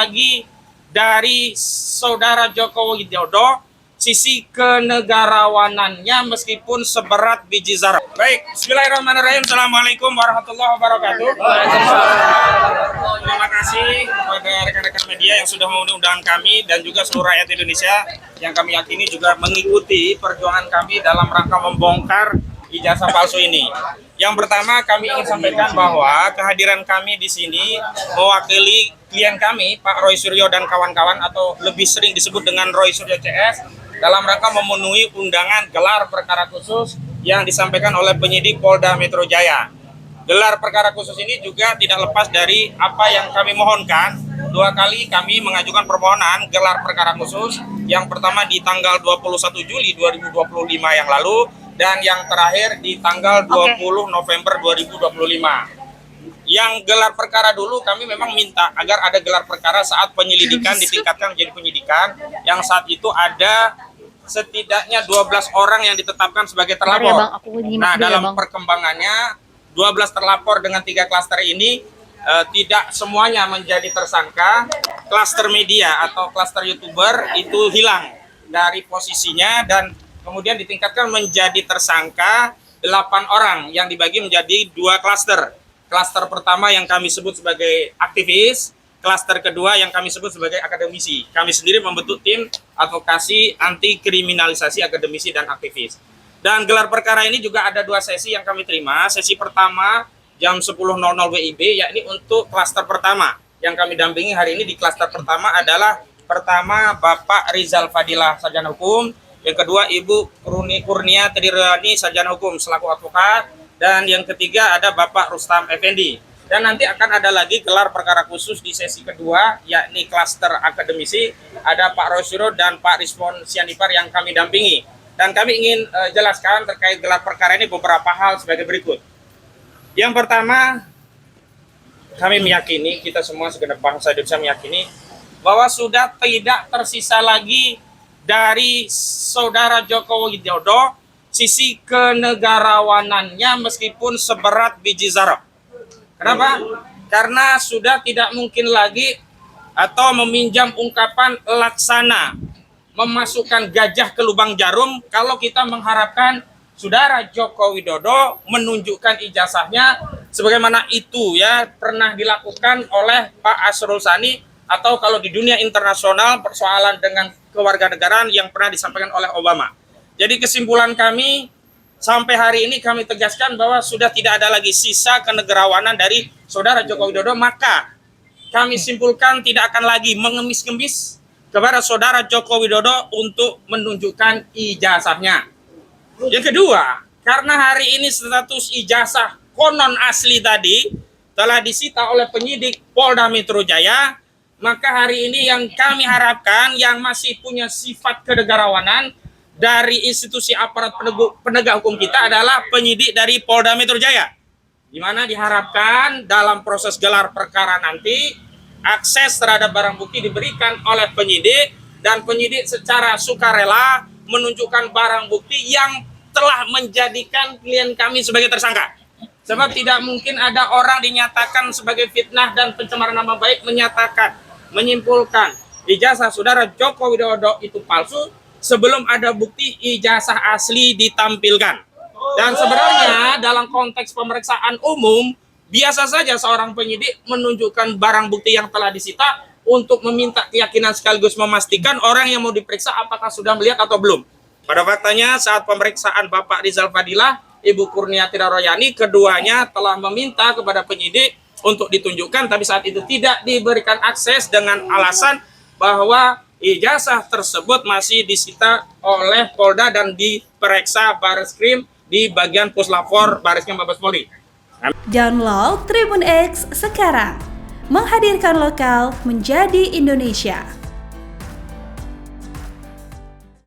lagi dari saudara Joko Widodo sisi kenegarawanannya meskipun seberat biji zarah. Baik, bismillahirrahmanirrahim. Assalamualaikum warahmatullahi wabarakatuh. Terima kasih kepada rekan-rekan media yang sudah mengundang kami dan juga seluruh rakyat Indonesia yang kami yakini juga mengikuti perjuangan kami dalam rangka membongkar ijazah palsu ini. Yang pertama kami ingin sampaikan bahwa kehadiran kami di sini mewakili klien kami Pak Roy Suryo dan kawan-kawan atau lebih sering disebut dengan Roy Suryo CS dalam rangka memenuhi undangan gelar perkara khusus yang disampaikan oleh penyidik Polda Metro Jaya. Gelar perkara khusus ini juga tidak lepas dari apa yang kami mohonkan. 2 kali kami mengajukan permohonan gelar perkara khusus. Yang pertama di tanggal 21 Juli 2025 yang lalu dan yang terakhir di tanggal 20 November 2025. Yang gelar perkara dulu kami memang minta agar ada gelar perkara saat penyelidikan ditingkatkan menjadi penyidikan, yang saat itu ada setidaknya 12 orang yang ditetapkan sebagai terlapor. Nah, dalam perkembangannya 12 terlapor dengan 3 klaster ini tidak semuanya menjadi tersangka. Klaster media atau klaster YouTuber itu hilang dari posisinya dan kemudian ditingkatkan menjadi tersangka 8 orang yang dibagi menjadi 2 klaster. Klaster pertama yang kami sebut sebagai aktivis, klaster kedua yang kami sebut sebagai akademisi. Kami sendiri membentuk tim advokasi anti kriminalisasi akademisi dan aktivis. Dan gelar perkara ini juga ada 2 sesi yang kami terima. Sesi pertama jam 10.00 WIB, yakni untuk klaster pertama. Yang kami dampingi hari ini di klaster pertama adalah pertama Bapak Rizal Fadilah, sarjana hukum. Yang kedua Ibu Kurnia Triryani, sarjana hukum selaku advokat. Dan yang ketiga ada Bapak Rustam Effendi. Dan nanti akan ada lagi gelar perkara khusus di sesi kedua, yakni klaster akademisi. Ada Pak Roy Suryo dan Pak Rizwan Sianipar yang kami dampingi. Dan kami ingin jelaskan terkait gelar perkara ini beberapa hal sebagai berikut. Yang pertama, kami meyakini, kita semua segenap bangsa Indonesia meyakini, bahwa sudah tidak tersisa lagi dari saudara Joko Widodo sisi kenegarawanannya meskipun seberat biji zarah. Kenapa? Karena sudah tidak mungkin lagi atau meminjam ungkapan laksana memasukkan gajah ke lubang jarum kalau kita mengharapkan saudara Joko Widodo menunjukkan ijazahnya sebagaimana itu ya pernah dilakukan oleh Pak Asrul Sani atau kalau di dunia internasional persoalan dengan kewarganegaraan yang pernah disampaikan oleh Obama. Jadi kesimpulan kami sampai hari ini kami tegaskan bahwa sudah tidak ada lagi sisa kenegarawanan dari saudara Joko Widodo, maka kami simpulkan tidak akan lagi mengemis-ngemis kepada saudara Joko Widodo untuk menunjukkan ijazahnya. Yang kedua, karena hari ini status ijazah konon asli tadi telah disita oleh penyidik Polda Metro Jaya, maka hari ini yang kami harapkan yang masih punya sifat kenegarawanan dari institusi aparat penegak hukum kita adalah penyidik dari Polda Metro Jaya, di mana diharapkan dalam proses gelar perkara nanti akses terhadap barang bukti diberikan oleh penyidik dan penyidik secara sukarela menunjukkan barang bukti yang telah menjadikan klien kami sebagai tersangka. Sebab tidak mungkin ada orang dinyatakan sebagai fitnah dan pencemaran nama baik menyimpulkan ijazah saudara Joko Widodo itu palsu sebelum ada bukti ijazah asli ditampilkan. Dan sebenarnya dalam konteks pemeriksaan umum, biasa saja seorang penyidik menunjukkan barang bukti yang telah disita untuk meminta keyakinan sekaligus memastikan orang yang mau diperiksa apakah sudah melihat atau belum. Pada faktanya saat pemeriksaan Bapak Rizal Fadilah, Ibu Kurnia Triryani, keduanya telah meminta kepada penyidik untuk ditunjukkan, tapi saat itu tidak diberikan akses dengan alasan bahwa ijazah tersebut masih disita oleh Polda dan diperiksa Barreskrim di bagian Puslapor Barreskrim Mabes Polri. Download Tribun X sekarang, menghadirkan lokal menjadi Indonesia.